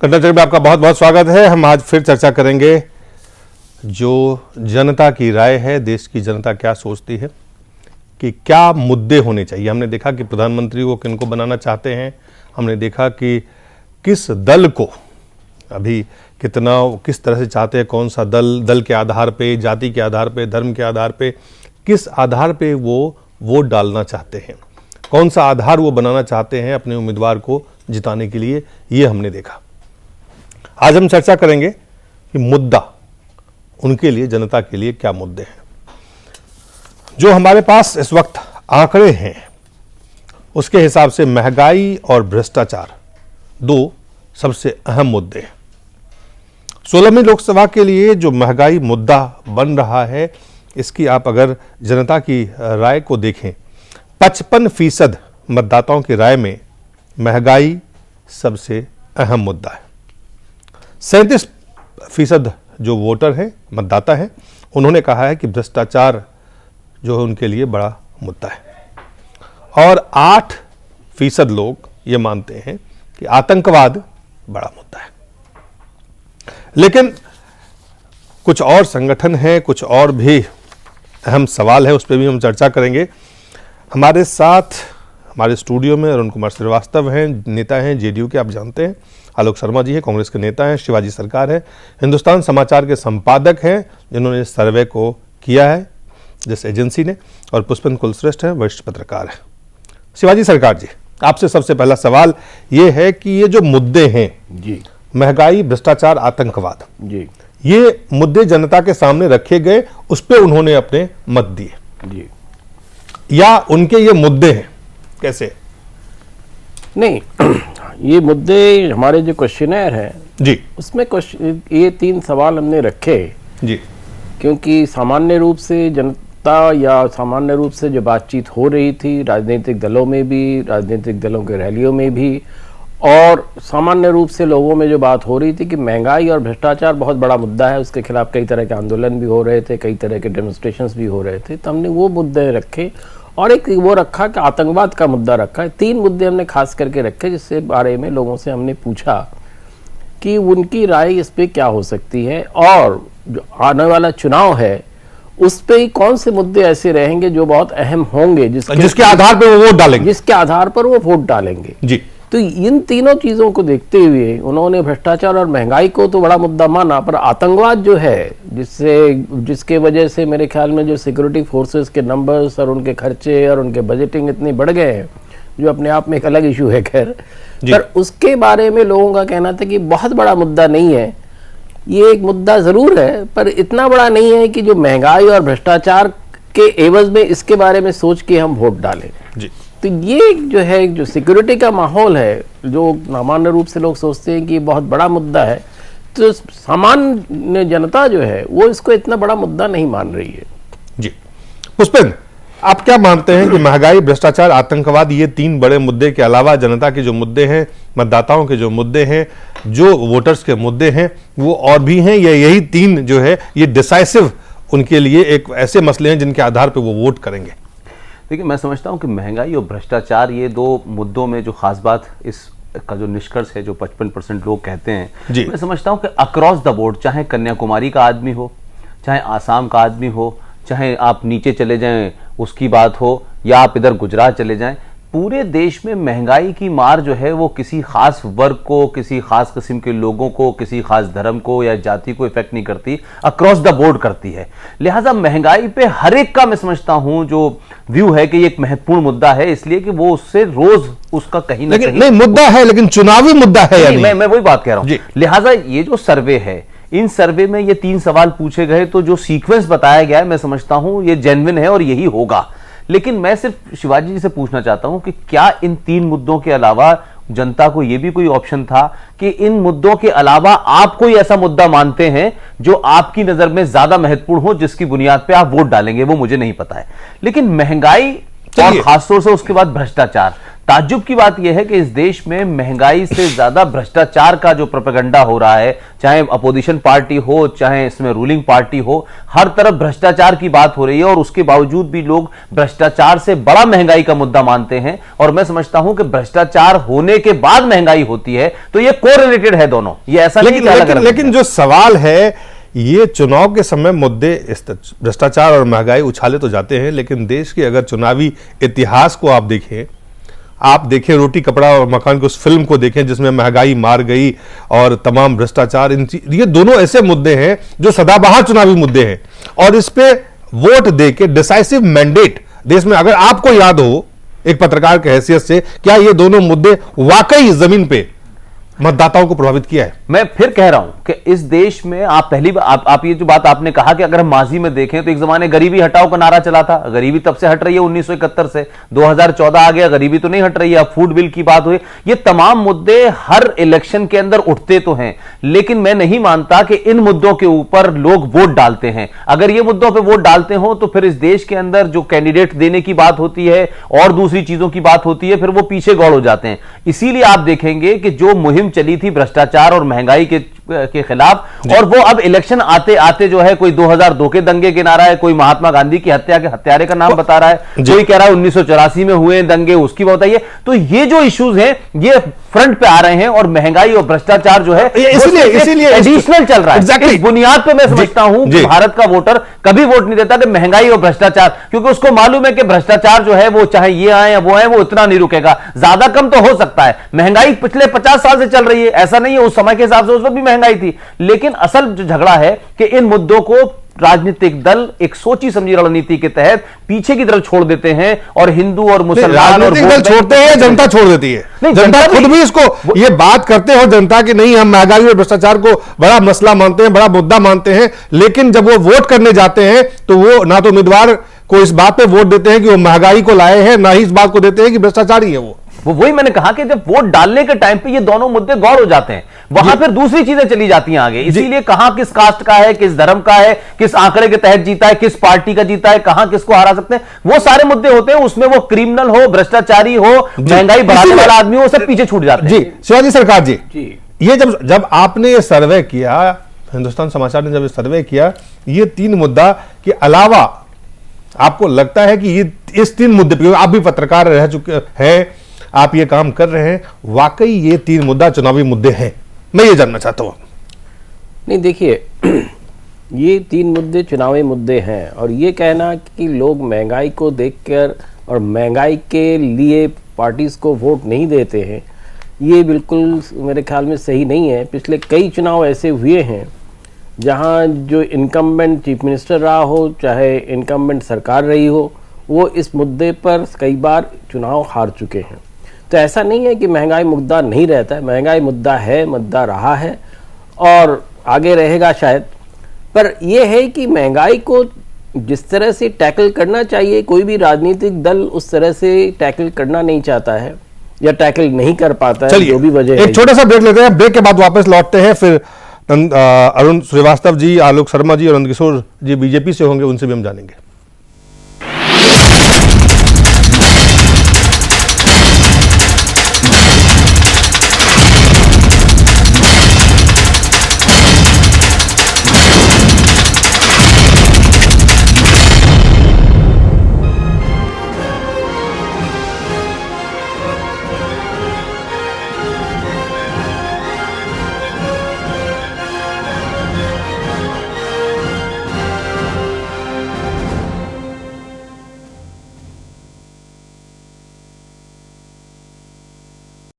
Content में आपका बहुत बहुत स्वागत है। हम आज फिर चर्चा करेंगे जो जनता की राय है, देश की जनता क्या सोचती है कि क्या मुद्दे होने चाहिए। हमने देखा कि प्रधानमंत्री को किनको बनाना चाहते हैं, हमने देखा कि किस दल को अभी किस तरह से चाहते हैं, कौन सा दल के आधार पे, जाति के आधार पे, धर्म के आधार पे, किस आधार पे वो वोट डालना चाहते हैं, कौन सा आधार वो बनाना चाहते हैं अपने उम्मीदवार को जिताने के लिए, ये हमने देखा। आज हम चर्चा करेंगे कि मुद्दा उनके लिए, जनता के लिए क्या मुद्दे हैं। जो हमारे पास इस वक्त आंकड़े हैं उसके हिसाब से महंगाई और भ्रष्टाचार दो सबसे अहम मुद्दे हैं। 16वीं लोकसभा के लिए जो महंगाई मुद्दा बन रहा है, इसकी आप अगर जनता की राय को देखें, 55% मतदाताओं की राय में महंगाई सबसे अहम मुद्दा है। 37% जो वोटर हैं, मतदाता हैं, उन्होंने कहा है कि भ्रष्टाचार जो है उनके लिए बड़ा मुद्दा है, और 8% लोग ये मानते हैं कि आतंकवाद बड़ा मुद्दा है। लेकिन कुछ और संगठन हैं, कुछ और भी अहम सवाल है, उस पर भी हम चर्चा करेंगे। हमारे साथ हमारे स्टूडियो में अरुण कुमार श्रीवास्तव हैं, नेता हैं जेडीयू के, आप जानते हैं। आलोक शर्मा जी हैं, कांग्रेस के नेता हैं। शिवाजी सरकार है, हिंदुस्तान समाचार के संपादक हैं, जिन्होंने इस सर्वे को किया है जिस एजेंसी ने, और पुष्पेंद्र कुलश्रेष्ठ हैं, वरिष्ठ पत्रकार हैं। शिवाजी सरकार जी, आपसे सबसे पहला सवाल ये है कि ये जो मुद्दे हैं जी, महंगाई, भ्रष्टाचार, आतंकवाद, जी, ये मुद्दे जनता के सामने रखे गए, उस पर उन्होंने अपने मत दिए जी, या उनके ये मुद्दे हैं कैसे? नहीं, ये मुद्दे हमारे जो क्वेश्चनर है जी, उसमें ये 3 सवाल हमने रखे जी, क्योंकि सामान्य रूप से जनता या सामान्य रूप से जो बातचीत हो रही थी राजनीतिक दलों में भी, राजनीतिक दलों के रैलियों में भी, और सामान्य रूप से लोगों में जो बात हो रही थी कि महंगाई और भ्रष्टाचार बहुत बड़ा मुद्दा है, उसके खिलाफ कई तरह के आंदोलन भी हो रहे थे, कई तरह के डेमोन्स्ट्रेशंस भी हो रहे थे, तो हमने वो मुद्दे रखे। और एक वो रखा कि आतंकवाद का मुद्दा रखा है। 3 मुद्दे हमने खास करके रखे, जिससे बारे में लोगों से हमने पूछा कि उनकी राय इस पे क्या हो सकती है, और जो आने वाला चुनाव है उस पे ही कौन से मुद्दे ऐसे रहेंगे जो बहुत अहम होंगे, जिसके आधार पर वो वोट डालेंगे, जिसके आधार पर वो वोट डालेंगे। जी, तो इन तीनों चीजों को देखते हुए उन्होंने भ्रष्टाचार और महंगाई को तो बड़ा मुद्दा माना, पर आतंकवाद जो है, जिसके वजह से मेरे ख्याल में जो सिक्योरिटी फोर्सेस के नंबर्स और उनके खर्चे और उनके बजटिंग इतने बढ़ गए हैं, जो अपने आप में एक अलग इशू है खैर, पर उसके बारे में लोगों का कहना था कि बहुत बड़ा मुद्दा नहीं है। ये एक मुद्दा जरूर है, पर इतना बड़ा नहीं है कि जो महंगाई और भ्रष्टाचार के एवज में इसके बारे में सोच के हम वोट डालें। जी। तो ये जो है, जो सिक्योरिटी का माहौल है, जो सामान्य रूप से लोग सोचते हैं कि ये बहुत बड़ा मुद्दा है, तो सामान्य जनता जो है वो इसको इतना बड़ा मुद्दा नहीं मान रही है। जी, पुष्पेंद्र, आप क्या मानते हैं कि महंगाई, भ्रष्टाचार, आतंकवाद, ये 3 बड़े मुद्दे के अलावा जनता के जो मुद्दे हैं, मतदाताओं के जो मुद्दे हैं, जो वोटर्स के मुद्दे हैं, वो और भी हैं, या यही 3 जो है ये डिसाइसिव उनके लिए एक ऐसे मसले हैं जिनके आधार पर वो वोट करेंगे? देखिए, मैं समझता हूं कि महंगाई और भ्रष्टाचार, ये 2 मुद्दों में जो खास बात इस का जो निष्कर्ष है, जो 55% लोग कहते हैं, मैं समझता हूं कि अक्रॉस द बोर्ड, चाहे कन्याकुमारी का आदमी हो, चाहे आसाम का आदमी हो, चाहे आप नीचे चले जाएं उसकी बात हो, या आप इधर गुजरात चले जाएं, पूरे देश में महंगाई की मार जो है वो किसी खास वर्ग को, किसी खास किस्म के लोगों को, किसी खास धर्म को या जाति को इफेक्ट नहीं करती, अक्रॉस द बोर्ड करती है। लिहाजा महंगाई पे हर एक का, मैं समझता हूं, जो व्यू है कि ये एक महत्वपूर्ण मुद्दा है, इसलिए कि वो उससे रोज उसका कहीं ना कहीं नहीं मुद्दा है, लेकिन चुनावी मुद्दा है या नहीं? मैं वही बात कह रहा हूं। लिहाजा ये जो सर्वे है, इन सर्वे में ये 3 सवाल पूछे गए, तो जो सीक्वेंस बताया गया है, मैं समझता हूं ये जेन्युइन है और यही होगा। लेकिन मैं सिर्फ शिवाजी जी से पूछना चाहता हूं कि क्या इन 3 मुद्दों के अलावा जनता को यह भी कोई ऑप्शन था कि इन मुद्दों के अलावा आप कोई ऐसा मुद्दा मानते हैं जो आपकी नजर में ज्यादा महत्वपूर्ण हो, जिसकी बुनियाद पे आप वोट डालेंगे? वो मुझे नहीं पता है। लेकिन महंगाई और खासतौर से उसके बाद भ्रष्टाचार, ताज्जुब की बात यह है कि इस देश में महंगाई से ज्यादा भ्रष्टाचार का जो प्रोपेगेंडा हो रहा है, चाहे अपोजिशन पार्टी हो चाहे इसमें रूलिंग पार्टी हो, हर तरफ भ्रष्टाचार की बात हो रही है और उसके बावजूद भी लोग भ्रष्टाचार से बड़ा महंगाई का मुद्दा मानते हैं। और मैं समझता हूं कि भ्रष्टाचार होने के बाद महंगाई होती है, तो ये कोरिलेटेड है दोनों, ये ऐसा नहीं। लेकिन जो सवाल है, ये चुनाव के समय मुद्दे भ्रष्टाचार और महंगाई उछाले तो जाते हैं, लेकिन देश के अगर चुनावी इतिहास को आप देखें रोटी कपड़ा और मकान की उस फिल्म को देखें जिसमें महंगाई मार गई और तमाम भ्रष्टाचार, ये दोनों ऐसे मुद्दे हैं जो सदाबहार चुनावी मुद्दे हैं और इस पे वोट देके डिसाइसिव मैंडेट देश में, अगर आपको याद हो एक पत्रकार की हैसियत से, क्या ये दोनों मुद्दे वाकई जमीन पे मतदाताओं को प्रभावित किया है? मैं फिर कह रहा हूं कि इस देश में आप ये जो बात आपने कहा कि अगर हम माजी में देखें तो एक जमाने गरीबी हटाओ का नारा चला था, गरीबी तब से हट रही है 1971 से, 2014 आ गया, गरीबी तो नहीं हट रही है। अब फूड बिल की बात हुई, ये तमाम मुद्दे हर इलेक्शन के अंदर उठते तो हैं, लेकिन मैं नहीं मानता कि इन मुद्दों के ऊपर लोग वोट डालते हैं। अगर ये मुद्दों पर वोट डालते हो तो फिर इस देश के अंदर जो कैंडिडेट देने की बात होती है और दूसरी चीजों की बात होती है, फिर वो पीछे गौड़ हो जाते हैं। इसीलिए आप देखेंगे कि जो मुहिम चली थी भ्रष्टाचार और महंगाई के खिलाफ, और वो अब इलेक्शन आते आते जो है कोई 2002 के दंगे के नारा है, कोई महात्मा गांधी की हत्या के हत्यारे का नाम बता रहा है, कोई कह रहा है 1984 में हुए दंगे उसकी बताइए। तो ये जो इश्यूज हैं ये फ्रंट पे आ रहे हैं और महंगाई और भ्रष्टाचार जो है इसीलिए एडिशनल चल रहा है। इस बुनियाद पे मैं समझता हूं कि भारत का वोटर कभी वोट नहीं देता कि महंगाई और भ्रष्टाचार, क्योंकि उसको मालूम है कि भ्रष्टाचार जो है वो चाहे ये आए या वो आए, वो इतना नहीं रुकेगा, ज्यादा कम तो हो सकता है। महंगाई पिछले 50 साल से चल रही है, ऐसा नहीं है, उस समय के हिसाब से उस वक्त भी महंगाई थी, लेकिन असल जो झगड़ा है कि इन मुद्दों को राजनीतिक दल एक सोची समझी रणनीति के तहत पीछे की तरफ छोड़ देते हैं और हिंदू और मुसलमान और दल छोड़ते हैं, जनता छोड़ देती है। जनता खुद भी इसको ये बात करते हैं जनता की, नहीं हम महंगाई और भ्रष्टाचार को बड़ा मसला मानते हैं, बड़ा मुद्दा मानते हैं, लेकिन जब वो वोट करने जाते हैं तो वो ना तो उम्मीदवार को इस बात पे वोट देते हैं कि वो महंगाई को लाए हैं, ना ही इस बात को देते हैं कि भ्रष्टाचारी है वो। वही मैंने कहा कि जब वोट डालने के टाइम पे ये दोनों मुद्दे गौर हो जाते हैं, वहां फिर दूसरी चीजें चली जाती हैं आगे। इसीलिए कहां किस कास्ट का है, किस धर्म का है, किस आंकड़े के तहत जीता है, किस पार्टी का जीता है, कहां किसको हरा सकते हैं, वो सारे मुद्दे होते हैं। उसमें वो क्रिमिनल हो, भ्रष्टाचारी हो, महंगाई बढ़ाने वाला आदमी हो, सब पीछे छूट जाते हैं। जी शिवाजी सरकार जी, ये जब आपने ये सर्वे किया, हिंदुस्तान समाचार ने जब सर्वे किया, ये 3 मुद्दा के अलावा आपको लगता है कि ये इस 3 मुद्दे पर, आप भी पत्रकार रह चुके हैं, आप ये काम कर रहे हैं, वाकई ये 3 मुद्दा चुनावी मुद्दे हैं? मैं ये जानना चाहता हूं। नहीं देखिए, ये 3 मुद्दे चुनावी मुद्दे हैं और ये कहना कि लोग महंगाई को देखकर और महंगाई के लिए पार्टीज को वोट नहीं देते हैं, ये बिल्कुल मेरे ख्याल में सही नहीं है। पिछले कई चुनाव ऐसे हुए हैं जहां जो इनकम्बेंट चीफ मिनिस्टर रहा हो, चाहे इनकम्बेंट सरकार रही हो, वो इस मुद्दे पर कई बार चुनाव हार चुके हैं। तो ऐसा नहीं है कि महंगाई मुद्दा नहीं रहता है, महंगाई मुद्दा है, मुद्दा रहा है और आगे रहेगा शायद। पर यह है कि महंगाई को जिस तरह से टैकल करना चाहिए, कोई भी राजनीतिक दल उस तरह से टैकल करना नहीं चाहता है या टैकल नहीं कर पाता है, जो भी वजह है। एक छोटा सा ब्रेक लेते हैं, ब्रेक के बाद वापस लौटते हैं। फिर अरुण श्रीवास्तव जी, आलोक शर्मा जी और नंदकिशोर जी बीजेपी से होंगे, उनसे भी हम जानेंगे।